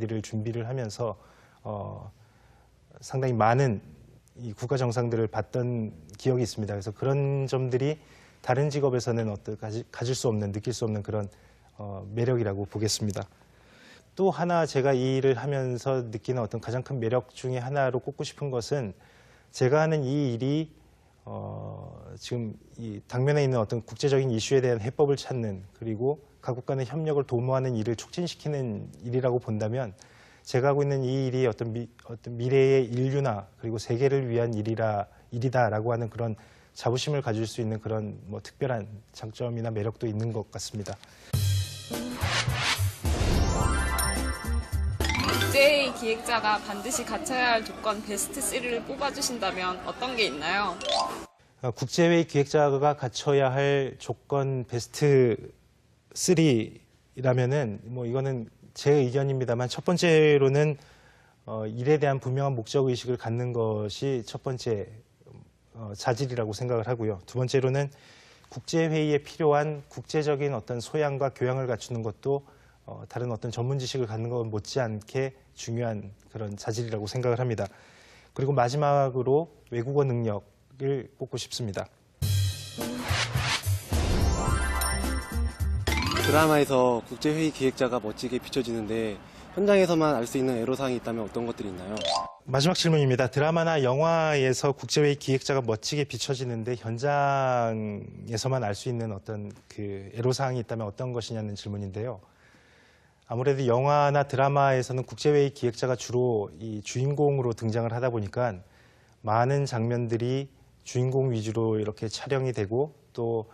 PD를 준비를 하면서 상당히 많은 이 국가 정상들을 봤던 기억이 있습니다. 그래서 그런 점들이 다른 직업에서는 가질 수 없는, 느낄 수 없는 그런 매력이라고 보겠습니다. 또 하나 제가 이 일을 하면서 느끼는 어떤 가장 큰 매력 중에 하나로 꼽고 싶은 것은 제가 하는 이 일이 지금 이 당면에 있는 어떤 국제적인 이슈에 대한 해법을 찾는, 그리고 각국 간의 협력을 도모하는 일을 촉진시키는 일이라고 본다면 제가 하고 있는 이 일이 어떤 미래의 인류나 그리고 세계를 위한 일이다라고 하는 그런 자부심을 가질 수 있는 그런 특별한 장점이나 매력도 있는 것 같습니다. 국제회의 기획자가 반드시 갖춰야 할 조건 베스트 3를 뽑아주신다면 어떤 게 있나요? 국제회의 기획자가 갖춰야 할 조건 베스트 3라면은 이거는 제 의견입니다만 첫 번째로는 일에 대한 분명한 목적의식을 갖는 것이 첫 번째 자질이라고 생각을 하고요. 두 번째로는 국제회의에 필요한 국제적인 어떤 소양과 교양을 갖추는 것도 다른 어떤 전문 지식을 갖는 것 못지않게 중요한 그런 자질이라고 생각을 합니다. 그리고 마지막으로 외국어 능력을 꼽고 싶습니다. 드라마에서 국제회의 기획자가 멋지게 비춰지는데 현장에서만 알 수 있는 애로사항이 있다면 어떤 것들이 있나요? 마지막 질문입니다. 드라마나 영화에서 국제회의 기획자가 멋지게 비춰지는데 현장에서만 알 수 있는 어떤 그 애로사항이 있다면 어떤 것이냐는 질문인데요. 아무래도 영화나 드라마에서는 국제회의 기획자가 주로 이 주인공으로 등장을 하다 보니까 많은 장면들이 주인공 위주로 이렇게 촬영이 되고 또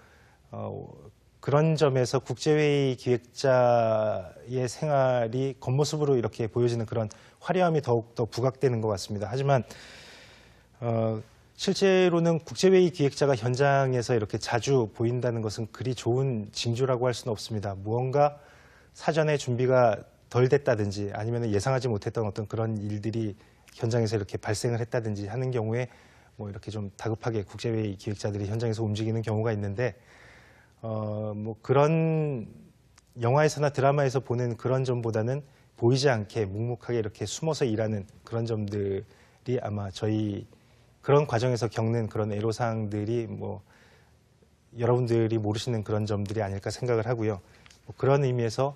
그런 점에서 국제회의 기획자의 생활이 겉모습으로 이렇게 보여지는 그런 화려함이 더욱더 부각되는 것 같습니다. 하지만 실제로는 국제회의 기획자가 현장에서 이렇게 자주 보인다는 것은 그리 좋은 징조라고 할 수는 없습니다. 무언가 사전에 준비가 덜 됐다든지 아니면 예상하지 못했던 어떤 그런 일들이 현장에서 이렇게 발생을 했다든지 하는 경우에 이렇게 좀 다급하게 국제회의 기획자들이 현장에서 움직이는 경우가 있는데 그런 영화에서나 드라마에서 보는 그런 점보다는 보이지 않게 묵묵하게 이렇게 숨어서 일하는 그런 점들이 아마 저희 그런 과정에서 겪는 그런 애로사항들이 여러분들이 모르시는 그런 점들이 아닐까 생각을 하고요. 그런 의미에서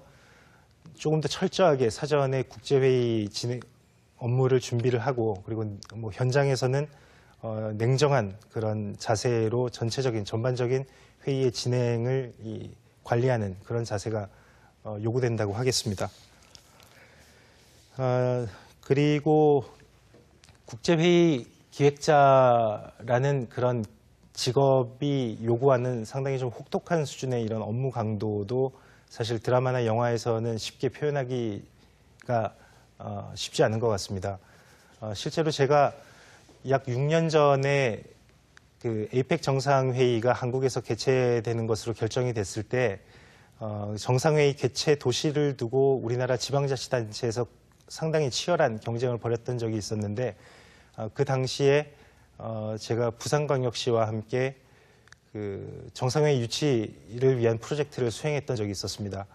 조금 더 철저하게 사전에 국제회의 업무를 준비를 하고 그리고 현장에서는 냉정한 그런 자세로 전반적인 회의의 진행을 관리하는 그런 자세가 요구된다고 하겠습니다. 그리고 국제회의 기획자라는 그런 직업이 요구하는 상당히 좀 혹독한 수준의 이런 업무 강도도 사실 드라마나 영화에서는 쉽게 표현하기가 쉽지 않은 것 같습니다. 실제로 제가 약 6년 전에 그 에이펙 정상회의가 한국에서 개최되는 것으로 결정이 됐을 때 정상회의 개최 도시를 두고 우리나라 지방자치단체에서 상당히 치열한 경쟁을 벌였던 적이 있었는데 그 당시에 제가 부산광역시와 함께 그 정상회의 유치를 위한 프로젝트를 수행했던 적이 있었습니다.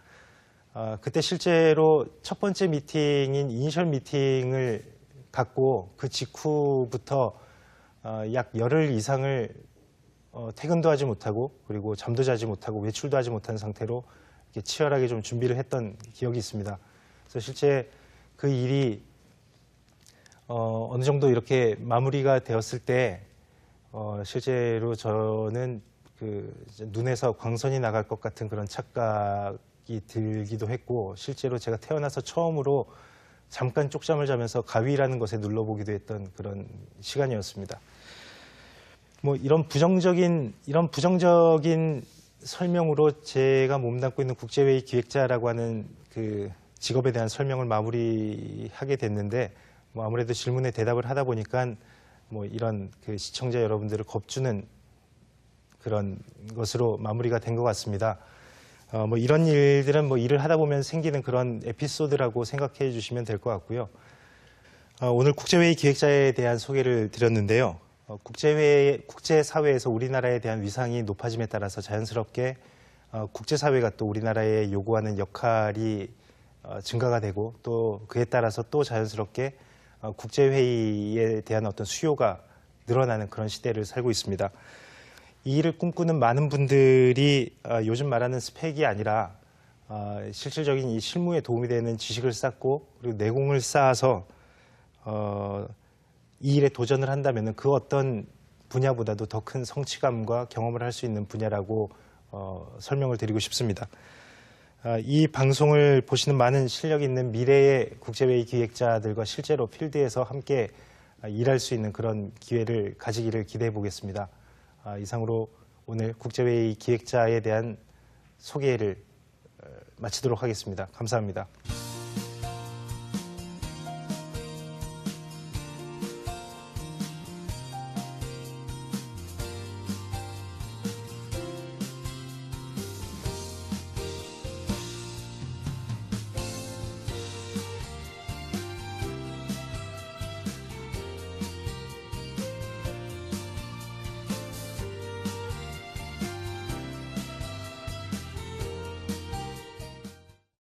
그때 실제로 첫 번째 미팅인 이니셜 미팅을 갖고 그 직후부터 약 열흘 이상을 퇴근도 하지 못하고 그리고 잠도 자지 못하고 외출도 하지 못한 상태로 이렇게 치열하게 좀 준비를 했던 기억이 있습니다. 그래서 실제 그 일이 어느 정도 이렇게 마무리가 되었을 때 실제로 저는 그 눈에서 광선이 나갈 것 같은 그런 착각이 들기도 했고 실제로 제가 태어나서 처음으로 잠깐 쪽잠을 자면서 가위라는 것에 눌러보기도 했던 그런 시간이었습니다. 이런 부정적인 설명으로 제가 몸담고 있는 국제회의 기획자라고 하는 그 직업에 대한 설명을 마무리하게 됐는데 아무래도 질문에 대답을 하다 보니까 이런 그 시청자 여러분들을 겁주는 그런 것으로 마무리가 된 것 같습니다. 이런 일들은 일을 하다 보면 생기는 그런 에피소드라고 생각해 주시면 될 것 같고요. 오늘 국제회의 기획자에 대한 소개를 드렸는데요. 국제사회에서 우리나라에 대한 위상이 높아짐에 따라서 자연스럽게 국제사회가 또 우리나라에 요구하는 역할이 증가가 되고 또 그에 따라서 또 자연스럽게 국제회의에 대한 어떤 수요가 늘어나는 그런 시대를 살고 있습니다. 이 일을 꿈꾸는 많은 분들이 요즘 말하는 스펙이 아니라 실질적인 이 실무에 도움이 되는 지식을 쌓고 그리고 내공을 쌓아서 이 일에 도전을 한다면 그 어떤 분야보다도 더 큰 성취감과 경험을 할 수 있는 분야라고 설명을 드리고 싶습니다. 이 방송을 보시는 많은 실력 있는 미래의 국제회의 기획자들과 실제로 필드에서 함께 일할 수 있는 그런 기회를 가지기를 기대해 보겠습니다. 이상으로 오늘 국제회의 기획자에 대한 소개를 마치도록 하겠습니다. 감사합니다.